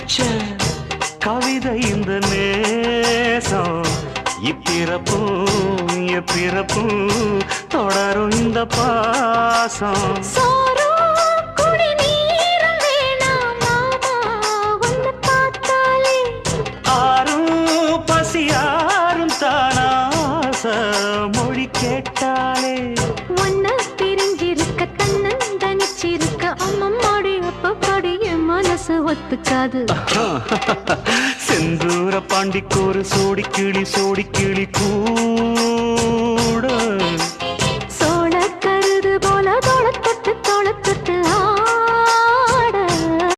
வச்ச கவிதை இந்த நேசம் இப்பிறப்பும் எப்பிறப்பும் தொடரும் இந்த பாசம் ஆரும் பசியாரும் தானாச மொழி கேட்டாலே ஒன்ன பிரிஞ்சிருக்க தன்னந்தனிச்சிருக்க அம்மம்மாடி அப்பப்படி என் மனசு ஒத்துக்காது செந்தூர பாண்டிக்கு ஒரு சோடி கிளி கூ